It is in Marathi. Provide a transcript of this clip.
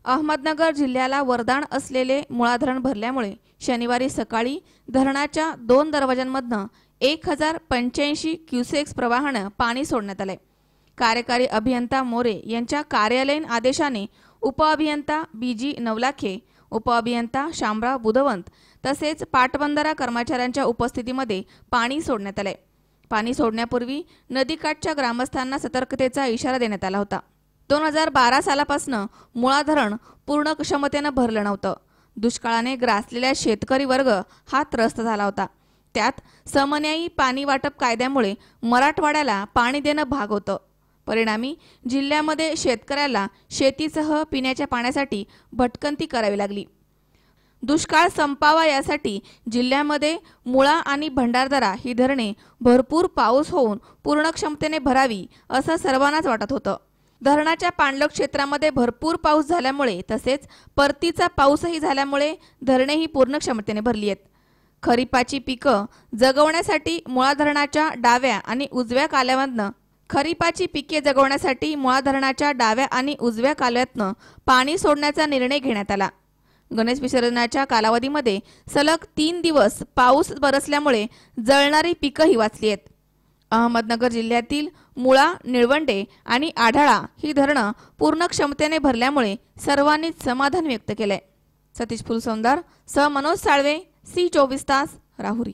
अहमदनगर जिल्ह्याला वरदान असलेले मुळा धरण भरल्यामुळे शनिवारी सकाळी धरणाच्या 2 दरवाजांमधनं 1085 क्युसेक्स प्रवाहानं पाणी सोडण्यात आले। कार्यकारी अभियंता मोरे यांच्या कार्यालयीन आदेशाने उपअभियंता बीजी नवलाखे, उपअभियंता शामराव बुधवंत तसेच पाटबंधारा कर्मचाऱ्यांच्या उपस्थितीमध्ये पाणी सोडण्यात आले। पाणी सोडण्यापूर्वी नदीकाठच्या ग्रामस्थांना सतर्कतेचा इशारा देण्यात आला होता। 2012 सालापासून मुळा धरण पूर्ण क्षमतेने भरलं नव्हतं। दुष्काळाने ग्रासलेला शेतकरी वर्ग हा त्रस्त झाला होता। त्यात समन्यायी पाणी वाटप कायद्यामुळे मराठवाड्याला पाणी देणं भाग होतं। परिणामी जिल्ह्यामध्ये शेतकऱ्याला शेतीसह पिण्याच्या पाण्यासाठी भटकंती करावी लागली। दुष्काळ संपावा यासाठी जिल्ह्यामध्ये मुळा आणि भंडारदरा ही धरणे भरपूर पाऊस होऊन पूर्ण क्षमतेने भरावी असं सर्वांनाच वाटत होतं। धरणाच्या पाणलोट क्षेत्रामध्ये भरपूर पाऊस झाल्यामुळे तसेच परतीचा पाऊसही झाल्यामुळे धरणे ही पूर्ण क्षमतेने भरली आहेत। खरीपाची पिकं जगवण्यासाठी मुळा धरणाच्या डाव्या आणि उजव्या कालव्यातनं डाव्या आणि उजव्या कालव्यातनं पाणी सोडण्याचा निर्णय घेण्यात आला। गणेश विसर्जनाच्या कालावधीमध्ये सलग 3 दिवस पाऊस बरसल्यामुळे जळणारी पिकं ही वाचली आहेत। अहमदनगर जिल्ह्यातील मुळा, निळवंडे आणि आढाळा ही धरणं पूर्ण क्षमतेने भरल्यामुळे सर्वांनीच समाधान व्यक्त केलंय। सतीश फुलसौंदार सह मनोज साळवे, सी 24 तास, राहुरी।